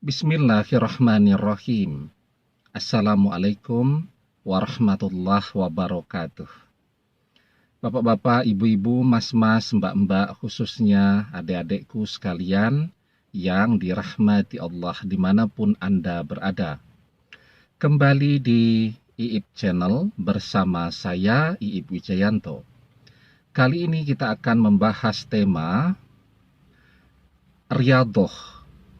Bismillahirrahmanirrahim. Assalamualaikum warahmatullahi wabarakatuh. Bapak-bapak, ibu-ibu, mas-mas, mbak-mbak, khususnya adik-adikku sekalian yang dirahmati Allah dimanapun Anda berada. Kembali di IIP Channel bersama saya, IIP Wijayanto. Kali ini kita akan membahas tema riyadhah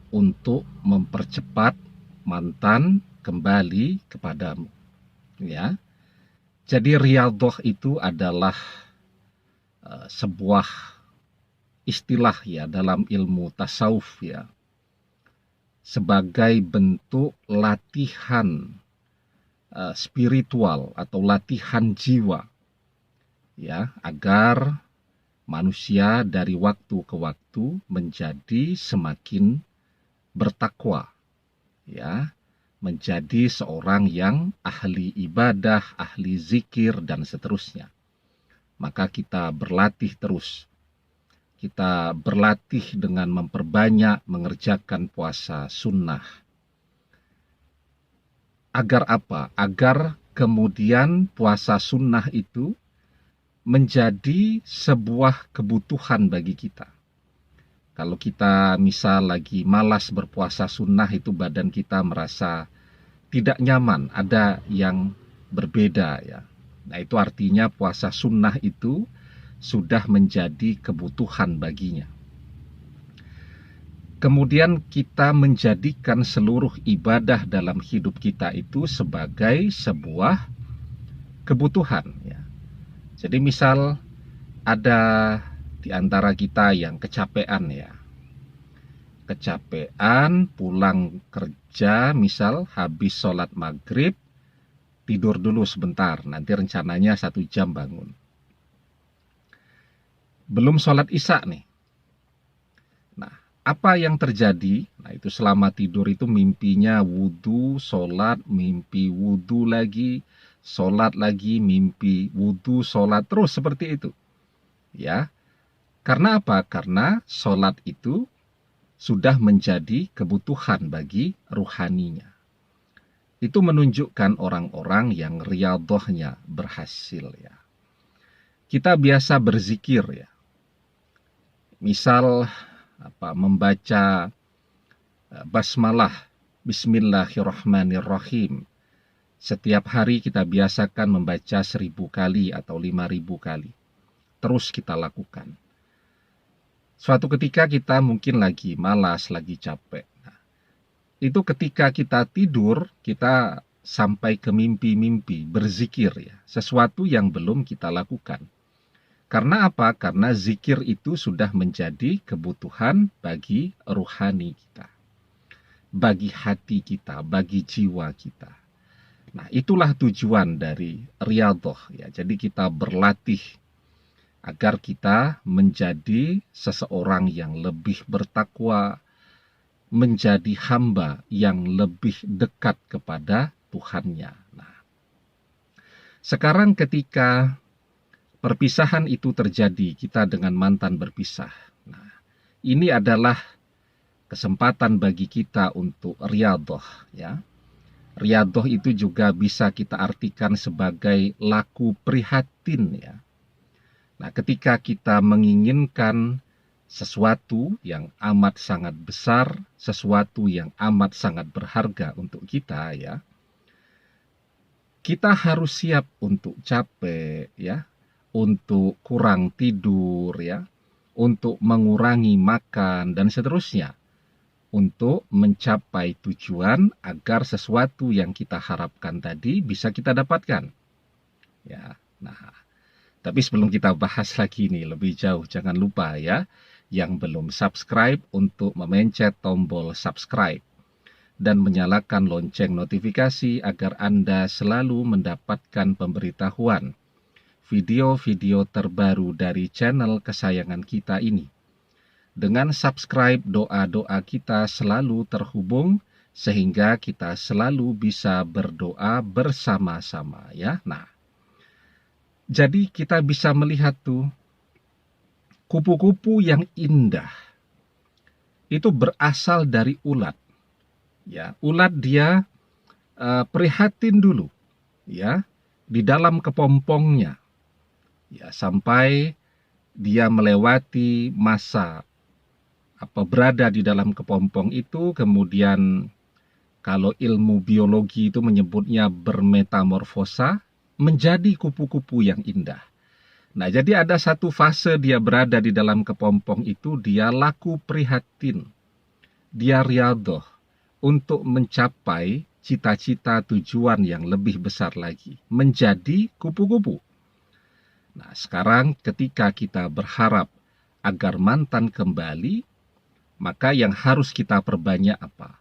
untuk mempercepat mantan kembali kepadamu. Ya. Jadi riyadhah itu adalah sebuah istilah ya dalam ilmu tasawuf ya. Sebagai bentuk latihan spiritual atau latihan jiwa ya, agar manusia dari waktu ke waktu menjadi semakin bertakwa ya, menjadi seorang yang ahli ibadah, ahli zikir, dan seterusnya. Maka kita berlatih terus. Kita berlatih dengan memperbanyak mengerjakan puasa sunnah. Agar apa? Agar kemudian puasa sunnah itu menjadi sebuah kebutuhan bagi kita. Kalau kita misal lagi malas berpuasa sunnah, itu badan kita merasa tidak nyaman, ada yang berbeda ya. Nah, itu artinya puasa sunnah itu sudah menjadi kebutuhan baginya. Kemudian kita menjadikan seluruh ibadah dalam hidup kita itu sebagai sebuah kebutuhan ya. Jadi misal ada di antara kita yang kecapean ya. Kecapean, pulang kerja, misal habis sholat maghrib, tidur dulu sebentar, nanti rencananya 1 jam bangun. Belum sholat isya nih. Nah, apa yang terjadi? Nah, itu selama tidur itu mimpinya wudhu, sholat, mimpi wudhu lagi, sholat lagi, mimpi wudhu, sholat, terus seperti itu. Ya. Karena apa? Karena sholat itu sudah menjadi kebutuhan bagi ruhaninya. Itu menunjukkan orang-orang yang riyadhahnya berhasil ya. Kita biasa berzikir ya. Misal membaca basmalah, bismillahirrahmanirrahim. Setiap hari kita biasakan membaca 1000 kali atau 5000 kali. Terus kita lakukan. Suatu ketika kita mungkin lagi malas, lagi capek. Nah, itu ketika kita tidur, kita sampai ke mimpi-mimpi, berzikir ya. Sesuatu yang belum kita lakukan. Karena apa? Karena zikir itu sudah menjadi kebutuhan bagi ruhani kita. Bagi hati kita, bagi jiwa kita. Nah, itulah tujuan dari riyadhah ya. Jadi kita berlatih agar kita menjadi seseorang yang lebih bertakwa, menjadi hamba yang lebih dekat kepada Tuhannya. Nah, sekarang ketika perpisahan itu terjadi, kita dengan mantan berpisah. Nah, ini adalah kesempatan bagi kita untuk riyadhah ya. Riyadhah itu juga bisa kita artikan sebagai laku prihatin ya. Nah, ketika kita menginginkan sesuatu yang amat sangat besar, sesuatu yang amat sangat berharga untuk kita ya, kita harus siap untuk capek ya, untuk kurang tidur ya, untuk mengurangi makan dan seterusnya, untuk mencapai tujuan agar sesuatu yang kita harapkan tadi bisa kita dapatkan. Ya, nah. Tapi sebelum kita bahas lagi nih lebih jauh, jangan lupa ya, yang belum subscribe untuk memencet tombol subscribe dan menyalakan lonceng notifikasi agar Anda selalu mendapatkan pemberitahuan video-video terbaru dari channel kesayangan kita ini. Dengan subscribe, doa-doa kita selalu terhubung sehingga kita selalu bisa berdoa bersama-sama ya. Nah, jadi kita bisa melihat tuh kupu-kupu yang indah itu berasal dari ulat. Ya, ulat dia prihatin dulu, ya, di dalam kepompongnya, ya, sampai dia melewati masa berada di dalam kepompong itu, kemudian kalau ilmu biologi itu menyebutnya bermetamorfosa, menjadi kupu-kupu yang indah. Nah, jadi ada satu fase dia berada di dalam kepompong itu, dia laku prihatin, dia riyadhah untuk mencapai cita-cita tujuan yang lebih besar lagi, menjadi kupu-kupu. Nah, sekarang ketika kita berharap agar mantan kembali, maka yang harus kita perbanyak apa?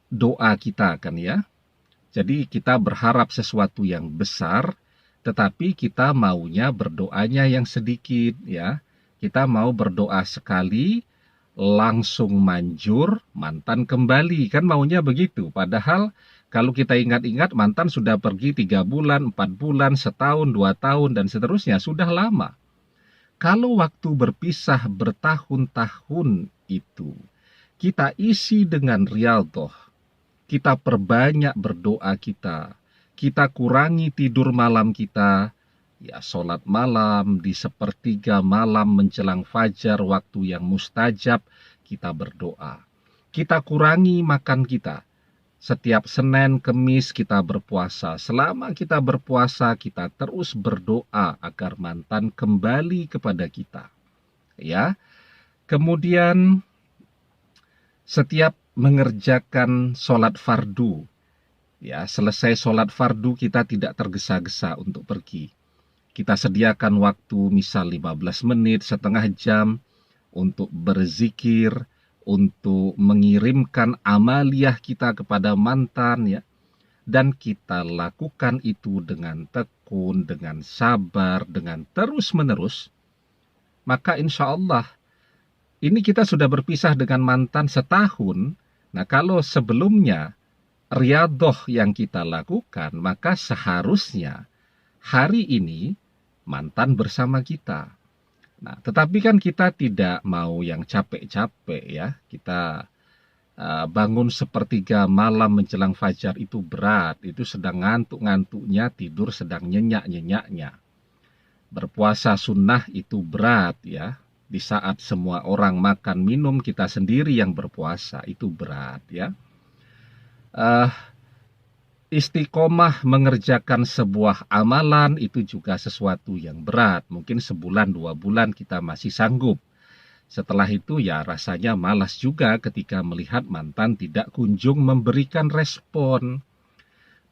Doa kita kan ya. Jadi kita berharap sesuatu yang besar, tetapi kita maunya berdoanya yang sedikit ya. Kita mau berdoa sekali, langsung manjur, mantan kembali. Kan maunya begitu. Padahal kalau kita ingat-ingat, mantan sudah pergi 3 bulan, 4 bulan, setahun, 2 tahun, dan seterusnya. Sudah lama. Kalau waktu berpisah bertahun-tahun itu, kita isi dengan riyadhah, kita perbanyak berdoa kita kurangi tidur malam kita, ya sholat malam di sepertiga malam menjelang fajar, waktu yang mustajab, kita berdoa. Kita kurangi makan kita. Setiap Senin, Kemis kita berpuasa. Selama kita berpuasa, kita terus berdoa agar mantan kembali kepada kita. Ya. Kemudian setiap mengerjakan sholat fardu, ya, selesai sholat fardu kita tidak tergesa-gesa untuk pergi. Kita sediakan waktu misal 15 menit, setengah jam untuk berzikir, untuk mengirimkan amaliyah kita kepada mantan ya. Dan kita lakukan itu dengan tekun, dengan sabar, dengan terus-menerus. Maka insya Allah ini kita sudah berpisah dengan mantan setahun. Nah, kalau sebelumnya riyadhah yang kita lakukan, maka seharusnya hari ini mantan bersama kita. Nah, tetapi kan kita tidak mau yang capek-capek ya. Kita bangun sepertiga malam menjelang fajar itu berat. Itu sedang ngantuk-ngantuknya, tidur sedang nyenyak-nyenyaknya. Berpuasa sunnah itu berat ya. Di saat semua orang makan minum, kita sendiri yang berpuasa, itu berat ya. Istiqomah mengerjakan sebuah amalan itu juga sesuatu yang berat. Mungkin sebulan, 2 bulan kita masih sanggup. Setelah itu ya rasanya malas juga ketika melihat mantan tidak kunjung memberikan respon.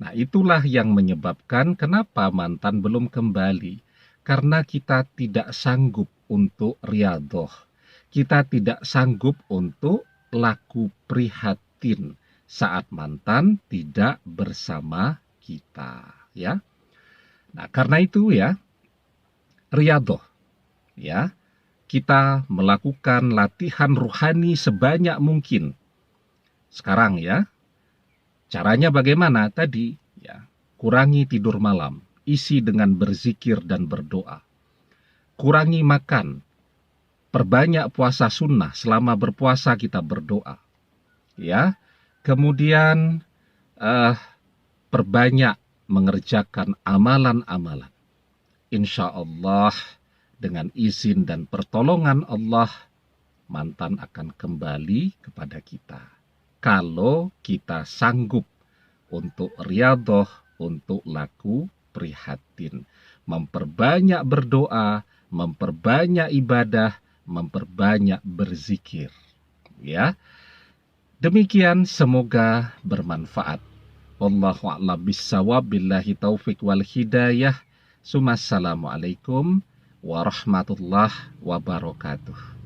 Nah, itulah yang menyebabkan kenapa mantan belum kembali. Karena kita tidak sanggup untuk riyadhah. Kita tidak sanggup untuk laku prihatin saat mantan tidak bersama kita, ya. Nah, karena itu ya, riyadhah, ya, kita melakukan latihan ruhani sebanyak mungkin. Sekarang ya, caranya bagaimana? Tadi, ya, kurangi tidur malam, isi dengan berzikir dan berdoa. Kurangi makan, perbanyak puasa sunnah, selama berpuasa kita berdoa, ya. Kemudian perbanyak mengerjakan amalan-amalan. Insya Allah dengan izin dan pertolongan Allah, mantan akan kembali kepada kita. Kalau kita sanggup untuk riyadhah, untuk laku prihatin. Memperbanyak berdoa, memperbanyak ibadah, memperbanyak berzikir. Ya. Demikian, semoga bermanfaat. Wallahu a'lam bishawab, billahi taufik wal hidayah. Assalamualaikum warahmatullahi wabarakatuh.